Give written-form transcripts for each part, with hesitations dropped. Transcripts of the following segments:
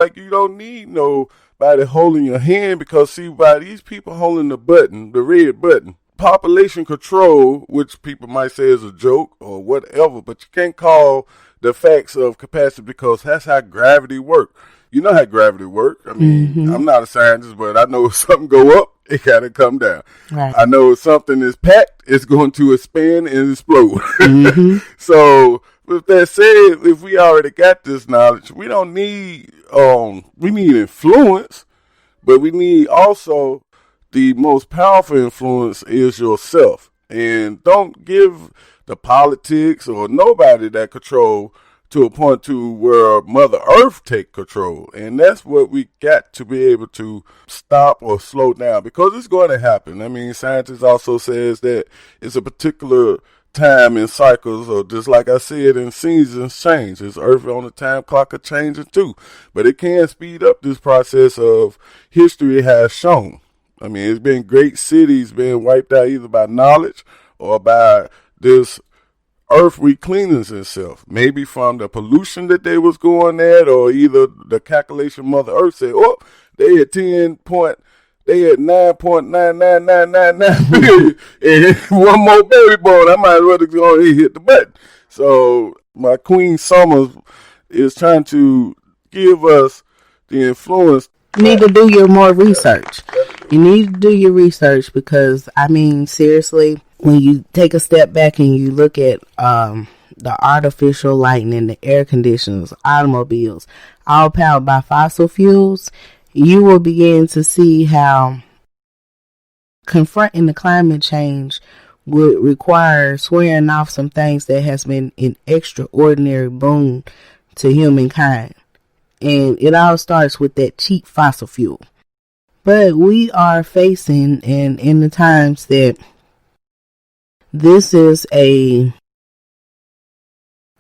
Like, you don't need nobody holding your hand, because see, by these people holding the button, the red button, population control, which people might say is a joke or whatever, but you can't call the facts of capacity, because that's how gravity works. You know how gravity works. I mean, I'm not a scientist, but I know if something go up, it gotta come down. Right. I know if something is packed, it's going to expand and explode. So with that said, if we already got this knowledge, we don't need we need influence, but we need also the most powerful influence is yourself. And don't give the politics or nobody that control to a point to where Mother Earth take control. And that's what we got to be able to stop or slow down, because it's going to happen. I mean, scientists also says that it's a particular time in cycles, or just like I said, in seasons change. It's Earth on the time clock are changing too. But it can speed up this process of history has shown. I mean, it's been great cities being wiped out either by knowledge or by this Earth recleaning itself, maybe from the pollution that they was going at, or either the calculation Mother Earth said, oh, they at 9.99999 billion, and one more baby born, I might as well go ahead and hit the button. So my Queen Summers is trying to give us the influence. You need to do your more research. You need to do your research, because, I mean, seriously, when you take a step back and you look at the artificial lighting and the air conditioners, automobiles, all powered by fossil fuels, you will begin to see how confronting the climate change would require swearing off some things that has been an extraordinary boon to humankind. And it all starts with that cheap fossil fuel. But we are facing, and in the times that this is a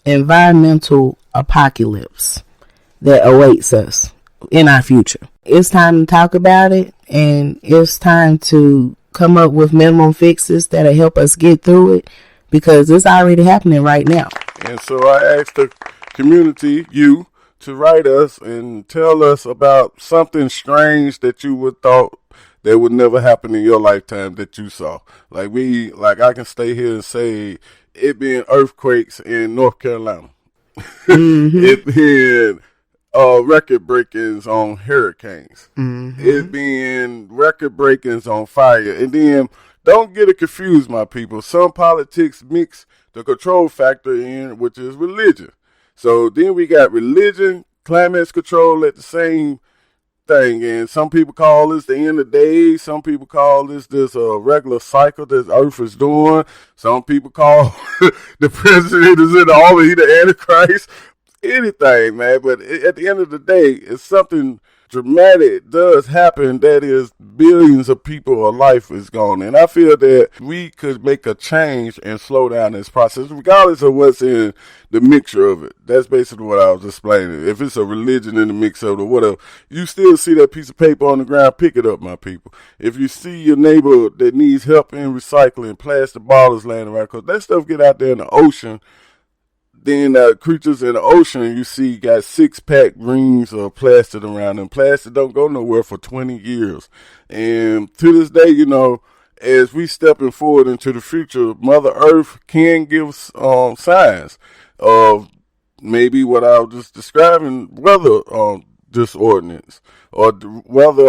environmental apocalypse that awaits us in our future. It's time to talk about it, and it's time to come up with minimum fixes that'll help us get through it, because it's already happening right now. And so I asked the community, you, to write us and tell us about something strange that you would thought that would never happen in your lifetime that you saw. Like I can stay here and say it being earthquakes in North Carolina. It being record breakings on hurricanes. It being record breakings on fire. And then don't get it confused, my people. Some politics mix the control factor in, which is religion. So then we got religion, climate control at the same thing. And some people call this the end of days. Some people call this regular cycle that Earth is doing. Some people call the president is in the army, the Antichrist. Anything, man. But at the end of the day, it's something dramatic does happen, that is billions of people or life is gone. And I feel that we could make a change and slow down this process, regardless of what's in the mixture of it. That's basically what I was explaining. If it's a religion in the mix of it or whatever, you still see that piece of paper on the ground, pick it up, my people. If you see your neighbor that needs help in recycling, plastic bottles laying around, because that stuff get out there in the ocean. Then creatures in the ocean, you see, got 6-pack rings of plastic around them. Plastic don't go nowhere for 20 years. And to this day, as we stepping forward into the future, Mother Earth can give signs of maybe what I was just describing, weather disordinance, or weather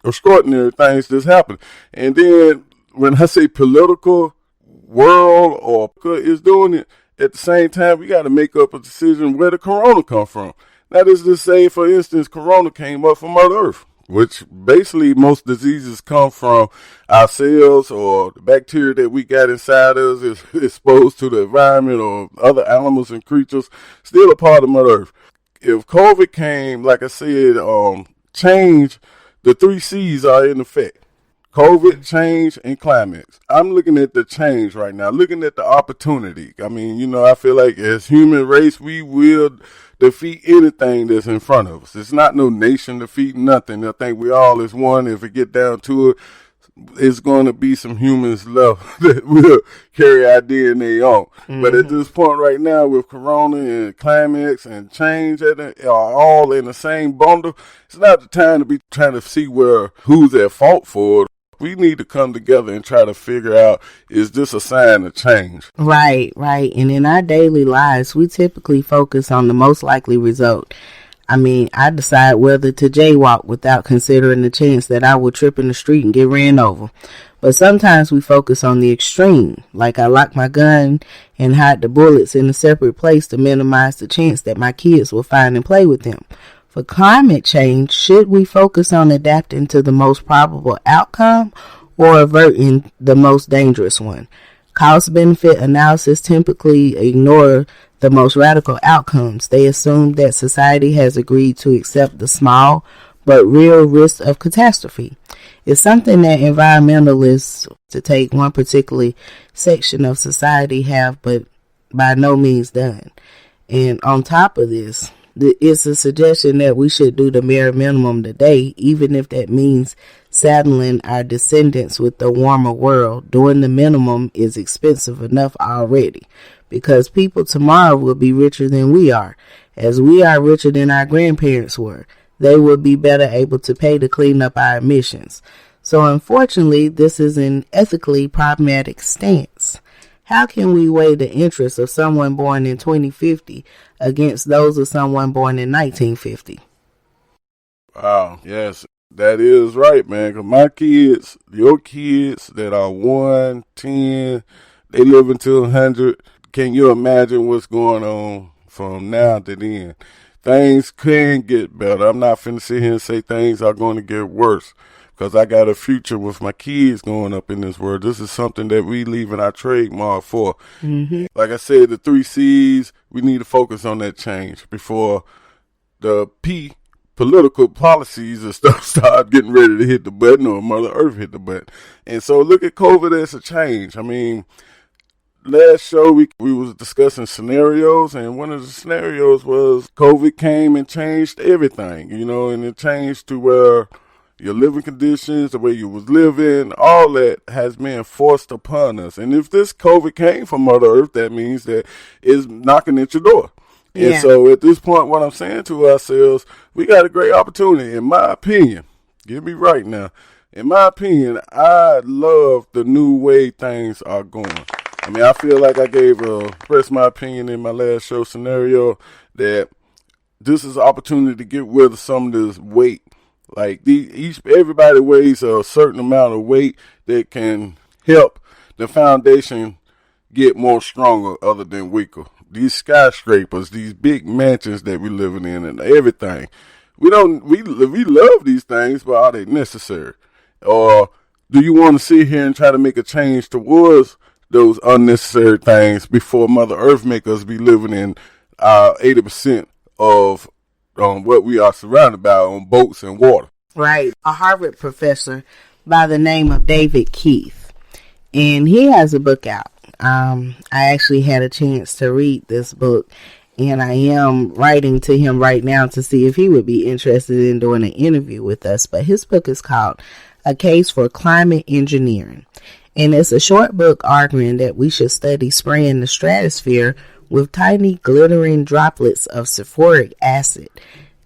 extraordinary things just happen. And then when I say political world or is doing it, at the same time, we got to make up a decision where the corona come from. Now, this is to say, for instance, corona came up from Mother Earth, which basically most diseases come from our cells, or the bacteria that we got inside us is exposed to the environment or other animals and creatures, still a part of Mother Earth. If COVID came, like I said, change, the 3 C's are in effect. COVID, change, and climax. I'm looking at the change right now, looking at the opportunity. I mean, I feel like as human race, we will defeat anything that's in front of us. It's not no nation defeating nothing. I think we all is one if we get down to it. it's going to be some humans left that will carry our DNA on. Mm-hmm. But at this point right now, with Corona and climax and change are all in the same bundle, it's not the time to be trying to see who's at fault for it. We need to come together and try to figure out, is this a sign of change? Right. And in our daily lives, we typically focus on the most likely result. I mean, I decide whether to jaywalk without considering the chance that I will trip in the street and get ran over. But sometimes we focus on the extreme, like I lock my gun and hide the bullets in a separate place to minimize the chance that my kids will find and play with them. For climate change, should we focus on adapting to the most probable outcome or averting the most dangerous one? Cost-benefit analysis typically ignore the most radical outcomes. They assume that society has agreed to accept the small but real risk of catastrophe. It's something that environmentalists, to take one particular section of society, have but by no means done. And on top of this, it's a suggestion that we should do the bare minimum today, even if that means saddling our descendants with the warmer world. Doing the minimum is expensive enough already, because people tomorrow will be richer than we are, as we are richer than our grandparents were. They will be better able to pay to clean up our emissions. So unfortunately, this is an ethically problematic stance. How can we weigh the interests of someone born in 2050 against those of someone born in 1950? Wow, yes, that is right, man. Because my kids, your kids that are 1, 10, they live until 100. Can you imagine what's going on from now to then? Things can get better. I'm not finna sit here and say things are going to get worse, because I got a future with my kids going up in this world. This is something that we leaving our trademark for. Mm-hmm. Like I said, the 3 C's, we need to focus on that change before the P, political policies and stuff, start getting ready to hit the button, or Mother Earth hit the button. And so look at COVID as a change. I mean, last show we was discussing scenarios, and one of the scenarios was COVID came and changed everything, and it changed to where your living conditions, the way you was living, all that has been forced upon us. And if this COVID came from Mother Earth, that means that it's knocking at your door. Yeah. And so at this point, what I'm saying to ourselves, we got a great opportunity, in my opinion. Get me right now. In my opinion, I love the new way things are going. I mean, I feel like I expressed my opinion in my last show scenario that this is an opportunity to get rid of some of this weight. Like everybody weighs a certain amount of weight that can help the foundation get more stronger other than weaker. These skyscrapers, these big mansions that we're living in and everything. We love these things, but are they necessary? Or do you want to sit here and try to make a change towards those unnecessary things before Mother Earth make us be living in 80% of what we are surrounded by on boats and water? Right. A Harvard professor by the name of David Keith, and he has a book out. I actually had a chance to read this book, and I am writing to him right now to see if he would be interested in doing an interview with us. But his book is called A Case for Climate Engineering, and it's a short book arguing that we should study spraying the stratosphere with tiny glittering droplets of sulfuric acid,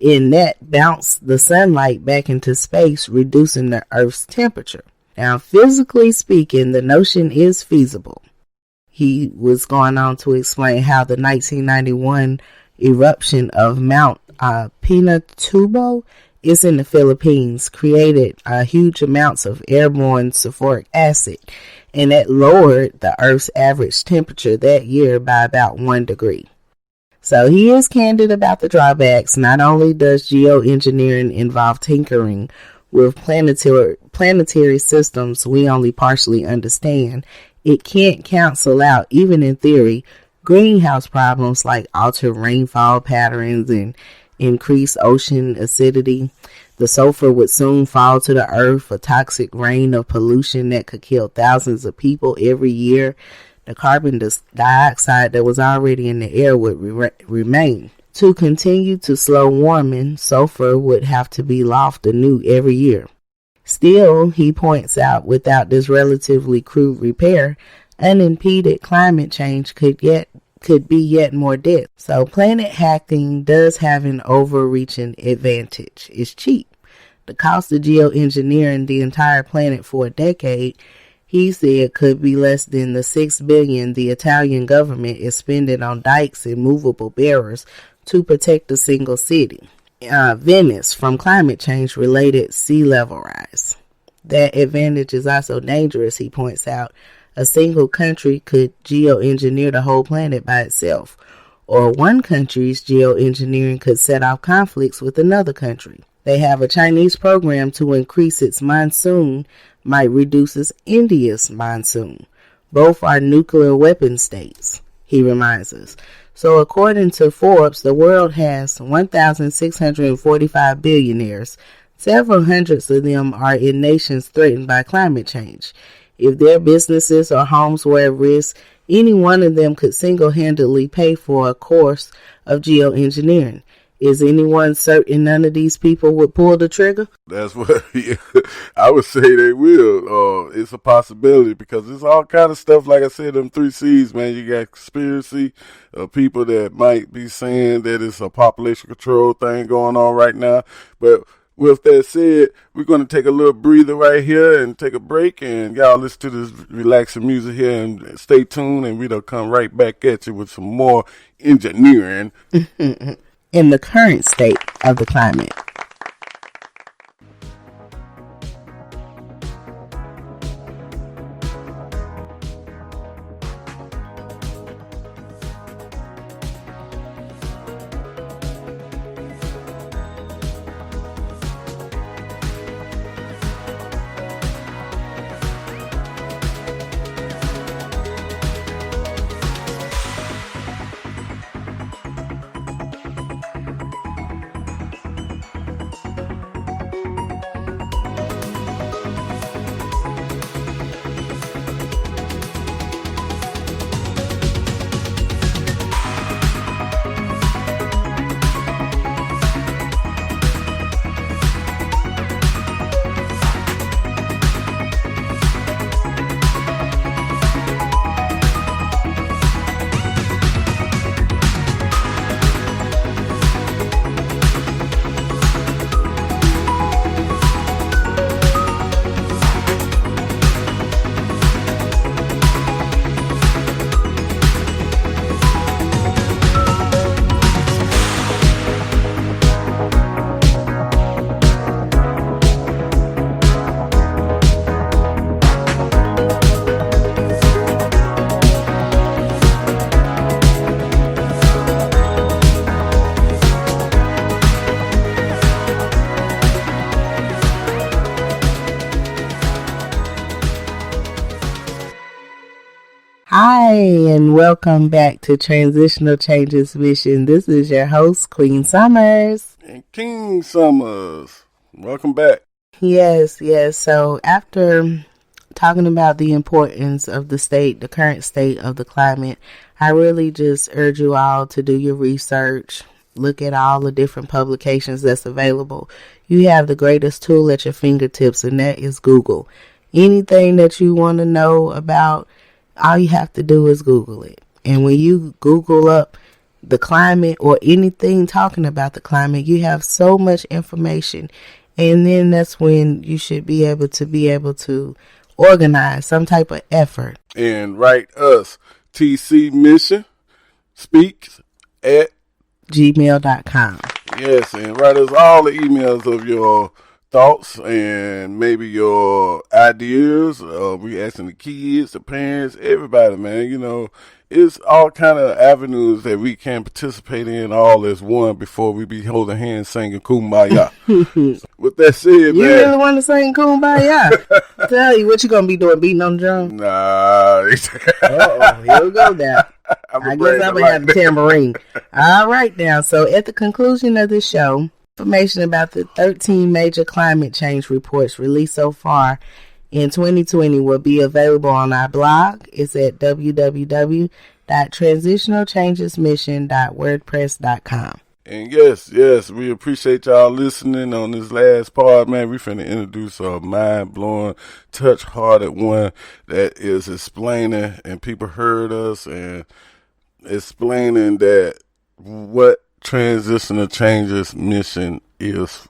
and that bounce the sunlight back into space, reducing the Earth's temperature. Now, physically speaking, the notion is feasible. He was going on to explain how the 1991 eruption of Mount Pinatubo is in the Philippines created huge amounts of airborne sulfuric acid, and that lowered the Earth's average temperature that year by about 1 degree. So he is candid about the drawbacks. Not only does geoengineering involve tinkering with planetary systems we only partially understand, it can't cancel out, even in theory, greenhouse problems like altered rainfall patterns and increased ocean acidity. The sulfur would soon fall to the earth, a toxic rain of pollution that could kill thousands of people every year. The carbon dioxide that was already in the air would remain. To continue to slow warming, sulfur would have to be lofted anew every year. Still, he points out, without this relatively crude repair, unimpeded climate change could be yet more deadly. So planet hacking does have an overreaching advantage. It's cheap. The cost of geoengineering the entire planet for a decade, he said, could be less than the $6 billion the Italian government is spending on dikes and movable barriers to protect a single city, Venice, from climate change related sea level rise. That advantage is also dangerous, he points out. A single country could geoengineer the whole planet by itself, or one country's geoengineering could set off conflicts with another country. They have a Chinese program to increase its monsoon, might reduce India's monsoon. Both are nuclear weapon states, he reminds us. So according to Forbes, the world has 1,645 billionaires. Several hundreds of them are in nations threatened by climate change. If their businesses or homes were at risk, any one of them could single-handedly pay for a course of geoengineering. Is anyone certain none of these people would pull the trigger? That's what I would say they will. It's a possibility because it's all kind of stuff. Like I said, them 3 C's, man. You got conspiracy, people that might be saying that it's a population control thing going on right now. But with that said, we're going to take a little breather right here and take a break. And y'all listen to this relaxing music here and stay tuned. And we'll come right back at you with some more engineering. In the current state of the climate. Hi, and welcome back to Transitional Changes Mission. This is your host, Queen Summers. And King Summers. Welcome back. Yes. So after talking about the importance of the current state of the climate, I really just urge you all to do your research. Look at all the different publications that's available. You have the greatest tool at your fingertips, and that is Google. Anything that you want to know about, all you have to do is Google it. And when you Google up the climate or anything talking about the climate, you have so much information. And then that's when you should be able to organize some type of effort. And write us, TC Mission Speaks at gmail.com. Yes, and write us all the emails of your thoughts and maybe your ideas. We asking the kids, the parents, everybody, man. You know, it's all kind of avenues that we can participate in all as one before we be holding hands singing Kumbaya. With that said, you man. really want to sing Kumbaya? Tell you what you gonna be doing, beating on the drum? Nah. Here we go now. I guess I'm gonna have the tambourine. All right now. So at the conclusion of this show, information about the 13 major climate change reports released so far in 2020 will be available on our blog. It's at www.transitionalchangesmission.wordpress.com. And yes, we appreciate y'all listening on this last part, man. We finna introduce a mind-blowing, touch-hearted one that is explaining, and people heard us, and explaining that what transitional changes mission is